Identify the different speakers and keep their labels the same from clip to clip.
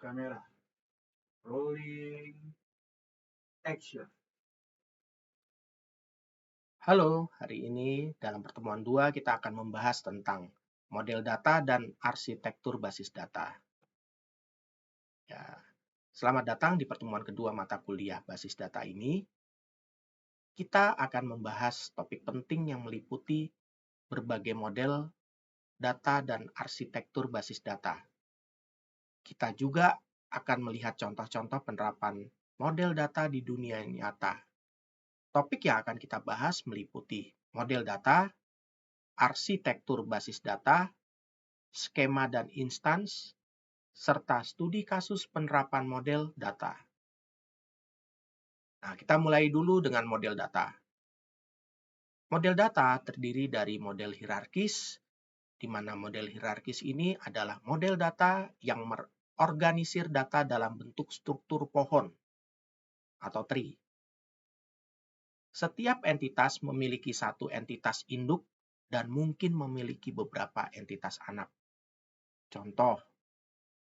Speaker 1: Kamera. Rolling. Action.
Speaker 2: Halo, hari ini dalam pertemuan 2 kita akan membahas tentang model data dan arsitektur basis data. Ya, selamat datang di pertemuan kedua mata kuliah basis data ini. Kita akan membahas topik penting yang meliputi berbagai model data dan arsitektur basis data. Kita juga akan melihat contoh-contoh penerapan model data di dunia nyata. Topik yang akan kita bahas meliputi model data, arsitektur basis data, skema dan instans, serta studi kasus penerapan model data. Nah, kita mulai dulu dengan model data. Model data terdiri dari model hierarkis, di mana model hierarkis ini adalah model data yang mengorganisir data dalam bentuk struktur pohon atau tree. Setiap entitas memiliki satu entitas induk dan mungkin memiliki beberapa entitas anak. Contoh,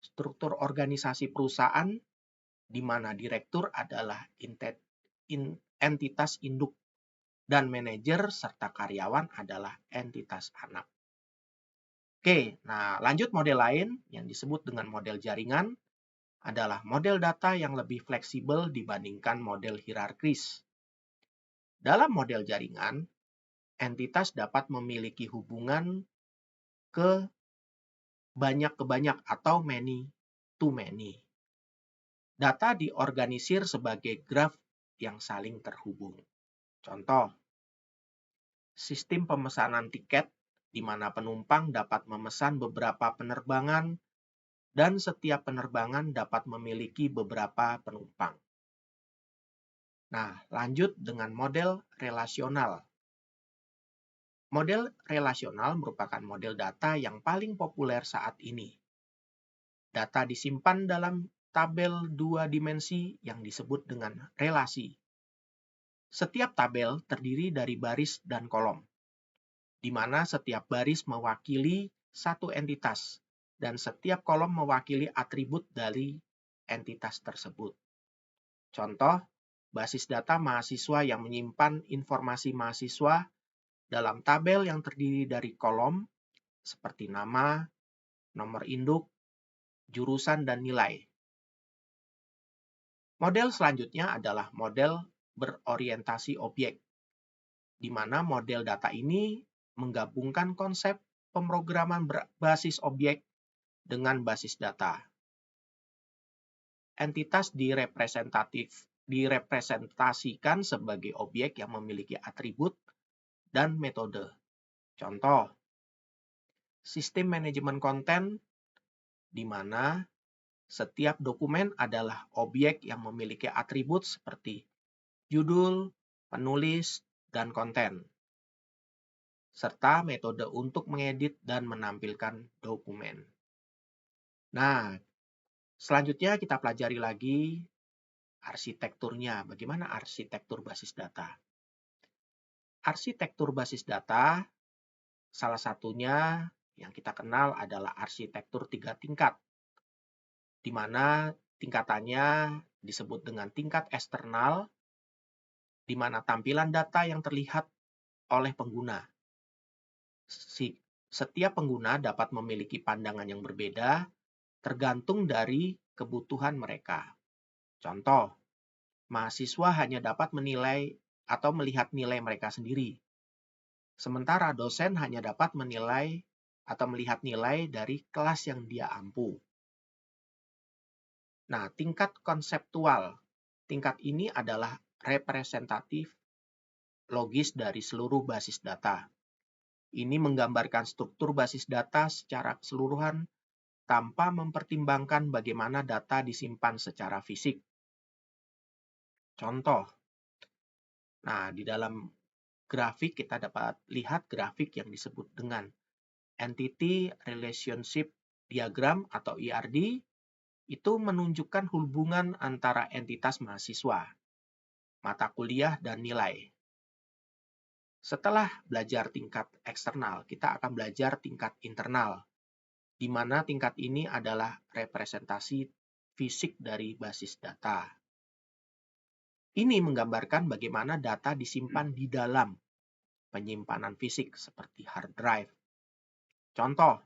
Speaker 2: struktur organisasi perusahaan di mana direktur adalah entitas induk dan manajer serta karyawan adalah entitas anak. Oke, nah lanjut model lain yang disebut dengan model jaringan adalah model data yang lebih fleksibel dibandingkan model hierarkis. Dalam model jaringan, entitas dapat memiliki hubungan ke banyak atau many to many. Data diorganisir sebagai graf yang saling terhubung. Contoh, sistem pemesanan tiket di mana penumpang dapat memesan beberapa penerbangan dan setiap penerbangan dapat memiliki beberapa penumpang. Nah, lanjut dengan model relasional. Model relasional merupakan model data yang paling populer saat ini. Data disimpan dalam tabel 2 dimensi yang disebut dengan relasi. Setiap tabel terdiri dari baris dan kolom, di mana setiap baris mewakili satu entitas dan setiap kolom mewakili atribut dari entitas tersebut. Contoh, basis data mahasiswa yang menyimpan informasi mahasiswa dalam tabel yang terdiri dari kolom seperti nama, nomor induk, jurusan, dan nilai. Model selanjutnya adalah model berorientasi objek, di mana model data ini menggabungkan konsep pemrograman berbasis objek dengan basis data. Entitas direpresentasikan sebagai objek yang memiliki atribut dan metode. Contoh, sistem manajemen konten di mana setiap dokumen adalah objek yang memiliki atribut seperti judul, penulis, dan konten, serta metode untuk mengedit dan menampilkan dokumen. Nah, selanjutnya kita pelajari lagi arsitekturnya. Bagaimana arsitektur basis data? Arsitektur basis data, salah satunya yang kita kenal adalah arsitektur 3 tingkat, di mana tingkatannya disebut dengan tingkat eksternal, di mana tampilan data yang terlihat oleh pengguna. Setiap pengguna dapat memiliki pandangan yang berbeda tergantung dari kebutuhan mereka. Contoh, mahasiswa hanya dapat menilai atau melihat nilai mereka sendiri. Sementara dosen hanya dapat menilai atau melihat nilai dari kelas yang dia ampu. Nah, tingkat konseptual. Tingkat ini adalah representatif logis dari seluruh basis data. Ini menggambarkan struktur basis data secara keseluruhan tanpa mempertimbangkan bagaimana data disimpan secara fisik. Contoh, nah di dalam grafik kita dapat lihat grafik yang disebut dengan Entity Relationship Diagram atau ERD, itu menunjukkan hubungan antara entitas mahasiswa, mata kuliah, dan nilai. Setelah belajar tingkat eksternal, kita akan belajar tingkat internal, di mana tingkat ini adalah representasi fisik dari basis data. Ini menggambarkan bagaimana data disimpan di dalam penyimpanan fisik seperti hard drive. Contoh,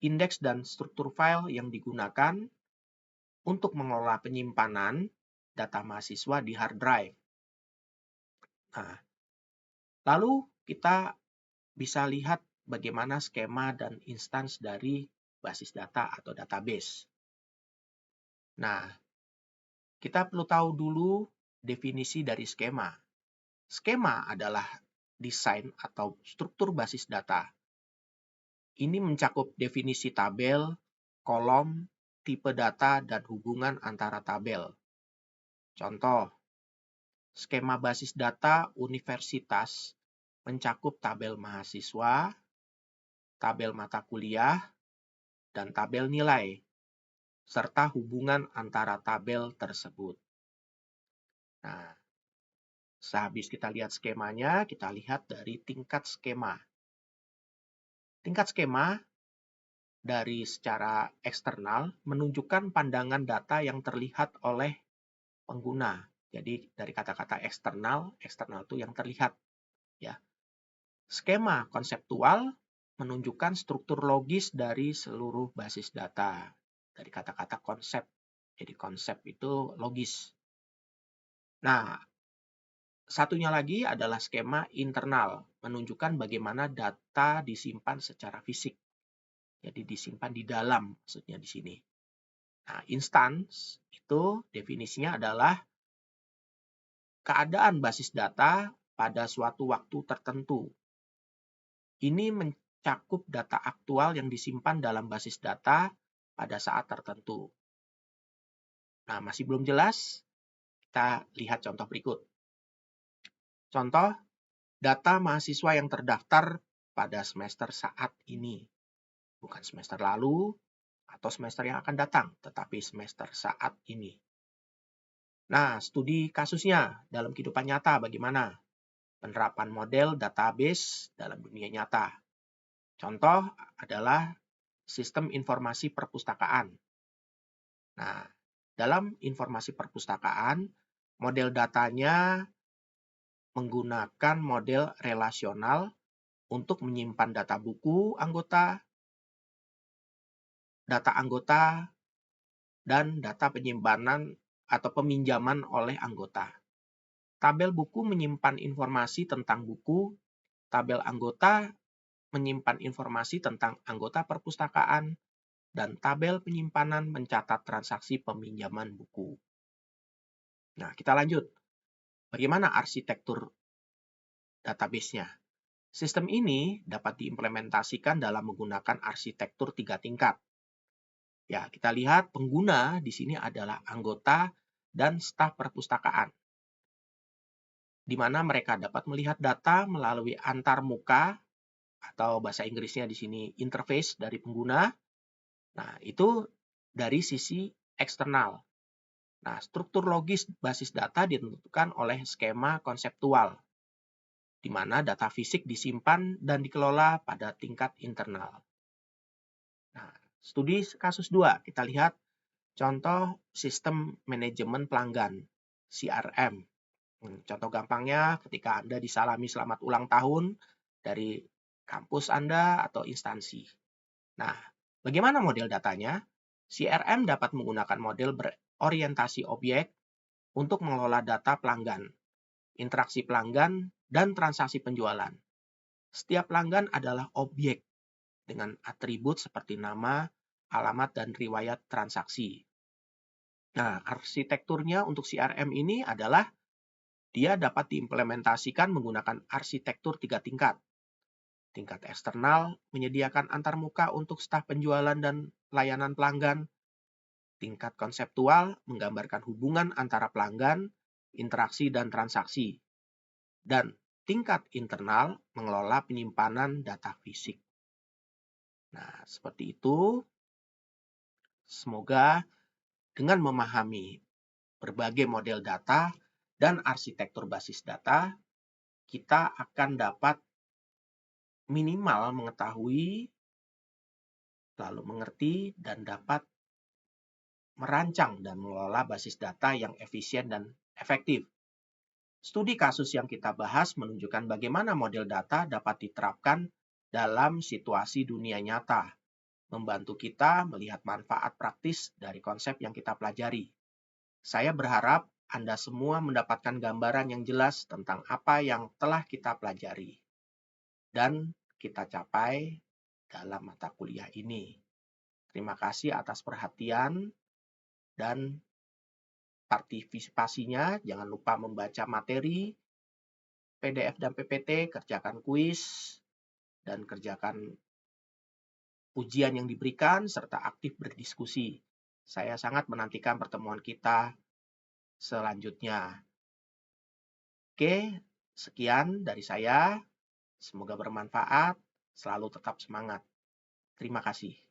Speaker 2: indeks dan struktur file yang digunakan untuk mengelola penyimpanan data mahasiswa di hard drive. Nah, lalu kita bisa lihat bagaimana skema dan instans dari basis data atau database. Nah, kita perlu tahu dulu definisi dari skema. Skema adalah desain atau struktur basis data. Ini mencakup definisi tabel, kolom, tipe data, dan hubungan antara tabel. Contoh, skema basis data universitas mencakup tabel mahasiswa, tabel mata kuliah, dan tabel nilai, serta hubungan antara tabel tersebut. Nah, sehabis kita lihat skemanya, kita lihat dari tingkat skema. Tingkat skema dari secara eksternal menunjukkan pandangan data yang terlihat oleh pengguna. Jadi dari kata-kata eksternal itu yang terlihat. Ya. Skema konseptual menunjukkan struktur logis dari seluruh basis data. Dari kata-kata konsep. Jadi konsep itu logis. Nah, satunya lagi adalah skema internal, menunjukkan bagaimana data disimpan secara fisik. Jadi disimpan di dalam, maksudnya di sini. Nah, instance itu definisinya adalah keadaan basis data pada suatu waktu tertentu. Ini mencakup data aktual yang disimpan dalam basis data pada saat tertentu. Nah, masih belum jelas? Kita lihat contoh berikut. Contoh, data mahasiswa yang terdaftar pada semester saat ini. Bukan semester lalu atau semester yang akan datang, tetapi semester saat ini. Nah, studi kasusnya dalam kehidupan nyata bagaimana? Penerapan model database dalam dunia nyata. Contoh adalah sistem informasi perpustakaan. Nah, dalam informasi perpustakaan, model datanya menggunakan model relasional untuk menyimpan data buku anggota, dan data penyimpanan atau peminjaman oleh anggota. Tabel buku menyimpan informasi tentang buku, tabel anggota menyimpan informasi tentang anggota perpustakaan, dan tabel penyimpanan mencatat transaksi peminjaman buku. Nah, kita lanjut. Bagaimana arsitektur database-nya? Sistem ini dapat diimplementasikan dalam menggunakan arsitektur 3 tingkat. Ya, kita lihat pengguna di sini adalah anggota dan staf perpustakaan, di mana mereka dapat melihat data melalui antarmuka atau bahasa Inggrisnya di sini interface dari pengguna. Nah, itu dari sisi eksternal. Nah, struktur logis basis data ditentukan oleh skema konseptual, di mana data fisik disimpan dan dikelola pada tingkat internal. Nah, studi kasus 2, kita lihat contoh sistem manajemen pelanggan, CRM. Contoh gampangnya ketika Anda disalami selamat ulang tahun dari kampus Anda atau instansi. Nah, bagaimana model datanya? CRM dapat menggunakan model berorientasi objek untuk mengelola data pelanggan, interaksi pelanggan, dan transaksi penjualan. Setiap pelanggan adalah objek dengan atribut seperti nama, alamat, dan riwayat transaksi. Nah, arsitekturnya untuk CRM ini adalah dia dapat diimplementasikan menggunakan arsitektur 3 tingkat. Tingkat eksternal menyediakan antarmuka untuk staf penjualan dan layanan pelanggan. Tingkat konseptual menggambarkan hubungan antara pelanggan, interaksi, dan transaksi. Dan tingkat internal mengelola penyimpanan data fisik. Nah, seperti itu. Semoga dengan memahami berbagai model data dan arsitektur basis data, kita akan dapat minimal mengetahui, lalu mengerti, dan dapat merancang dan mengelola basis data yang efisien dan efektif. Studi kasus yang kita bahas menunjukkan bagaimana model data dapat diterapkan dalam situasi dunia nyata, membantu kita melihat manfaat praktis dari konsep yang kita pelajari. Saya berharap Anda semua mendapatkan gambaran yang jelas tentang apa yang telah kita pelajari dan kita capai dalam mata kuliah ini. Terima kasih atas perhatian dan partisipasinya. Jangan lupa membaca materi, PDF dan PPT, kerjakan kuis, dan kerjakan ujian yang diberikan, serta aktif berdiskusi. Saya sangat menantikan pertemuan kita selanjutnya. Oke, sekian dari saya. Semoga bermanfaat. Selalu tetap semangat. Terima kasih.